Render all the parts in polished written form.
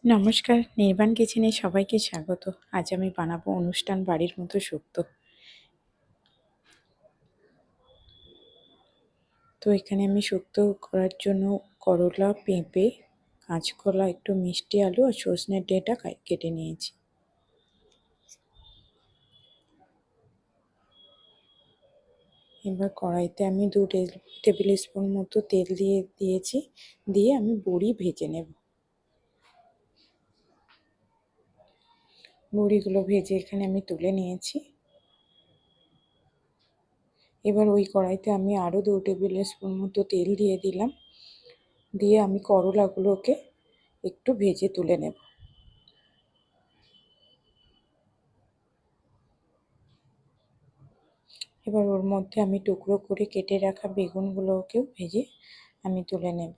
নমস্কার, নির্বাণ কিচেনে সবাইকে স্বাগত। আজ আমি বানাবো অনুষ্ঠান বাড়ির মতো শুক্তো। তো এখানে আমি শুক্তো করার জন্য করলা, পেঁপে, কাঁচকলা, একটু মিষ্টি আলু আর সজনের ডাঁটা কেটে নিয়েছি। এবার কড়াইতে আমি 2 টেবিল স্পুন মতো তেল দিয়েছি। দিয়ে আমি বড়ি ভেজে নেব। বড়িগুলো ভেজে এখানে আমি তুলে নিয়েছি। এবার ওই কড়াইতে আমি আরও 2 টেবিল স্পুন মতো তেল দিয়ে দিলাম। দিয়ে আমি করলাগুলোকে একটু ভেজে তুলে নেব। এবার ওর মধ্যে আমি টুকরো করে কেটে রাখা বেগুনগুলোকেও ভেজে আমি তুলে নেব।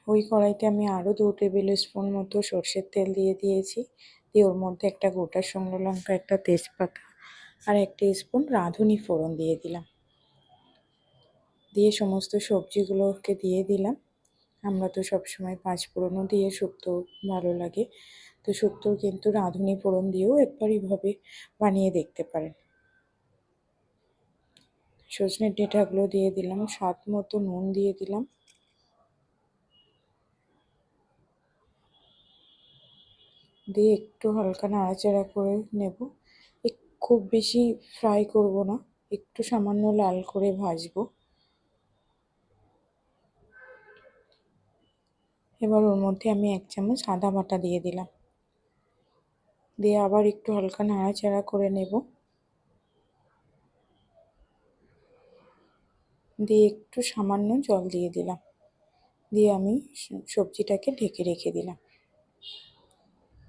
ওই কড়াইতে আমি আরও 2 টেবিল স্পুন মতো সর্ষের তেল দিয়ে দিয়েছি। দিয়ে ওর মধ্যে একটা গোটা শুকনো লঙ্কা, একটা তেজপাতা আর 1 স্পুন রাঁধুনি ফোড়ন দিয়ে দিলাম। দিয়ে সমস্ত সবজিগুলোকে দিয়ে দিলাম। আমরা তো সবসময় 5 ফোড়নও দিয়ে শুক্তো ভালো লাগে। তো শুক্তো কিন্তু রাঁধুনি ফোড়ন দিয়েও একবার এইভাবে বানিয়ে দেখতে পারেন। সজনের ডাঁটাগুলো দিয়ে দিলাম, স্বাদ মতো নুন দিয়ে দিলাম। দিয়ে একটু হালকা নাড়াচাড়া করে নেব। খুব বেশি ফ্রাই করব না, একটু সামান্য লাল করে ভাজবো। এবার ওর মধ্যে আমি 1 চামচ আদা বাটা দিয়ে দিলাম। দিয়ে আবার একটু হালকা নাড়াচাড়া করে নেব। দিয়ে একটু সামান্য জল দিয়ে দিলাম। দিয়ে আমি সবজিটাকে ঢেকে রেখে দিলাম।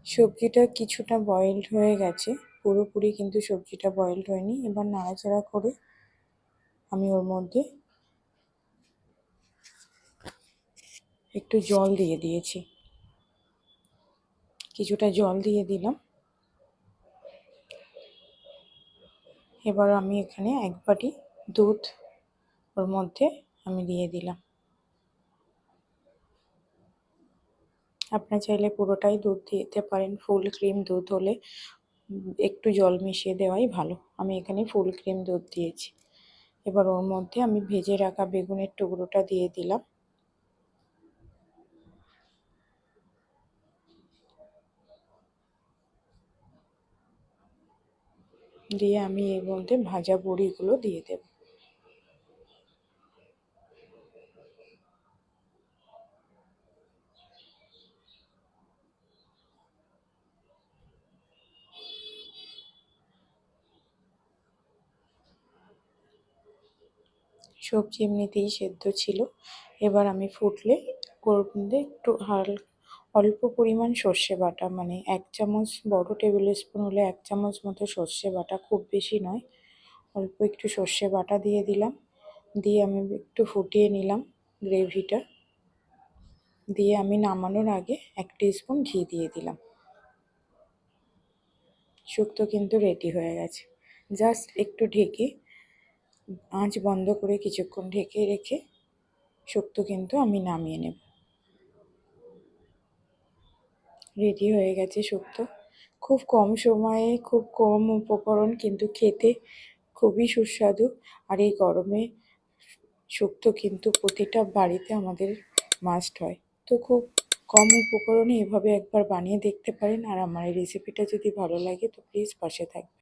সবজিটা কিছুটা বয়েলড হয়ে গেছে, পুরোপুরি কিন্তু সবজিটা বয়েলড হয়নি। এবার নাড়াচাড়া করে আমি ওর মধ্যে একটু জল দিয়ে দিয়েছি। কিছুটা জল দিয়ে দিলাম। এবার আমি এখানে 1 বাটি দুধ ওর মধ্যে আমি দিয়ে দিলাম। আপনারা চাইলে পুরোটাই দুধ দিতে পারেন। ফুল ক্রিম দুধ হলে একটু জল মিশিয়ে দেওয়াই ভালো। আমি এখানে ফুল ক্রিম দুধ দিয়েছি। এবার ওর মধ্যে আমি ভেজে রাখা বেগুনের টুকরোটা দিয়ে দিলাম। দিয়ে আমি এর মধ্যে ভাজা বড়িগুলো দিয়ে দেব। সবজি এমনিতেই সেদ্ধ ছিল। এবার আমি ফুটলে ওর মধ্যে একটু অল্প পরিমাণ সর্ষে বাটা, মানে 1 চামচ, বড় টেবিল স্পুন হলে 1 চামচ মতো সর্ষে বাটা, খুব বেশি নয়, অল্প একটু সর্ষে বাটা দিয়ে দিলাম। দিয়ে আমি একটু ফুটিয়ে নিলাম গ্রেভিটা। দিয়ে আমি নামানোর আগে 1 স্পুন ঘি দিয়ে দিলাম। শুক্তো কিন্তু রেডি হয়ে গেছে। জাস্ট একটু ঢেকে, আঁচ বন্ধ করে কিছুক্ষণ ঢেকে রেখে শুক্তো কিন্তু আমি নামিয়ে নেব। রেডি হয়ে গেছে শুক্তো। খুব কম সময়ে, খুব কম উপকরণ, কিন্তু খেতে খুবই সুস্বাদু। আর এই গরমে শুক্তো কিন্তু প্রতিটা বাড়িতে আমাদের মাস্ট হয়। তো খুব কম উপকরণে এভাবে একবার বানিয়ে দেখতে পারেন। আর আমার এই রেসিপিটা যদি ভালো লাগে তো প্লিজ পাশে থাকবেন।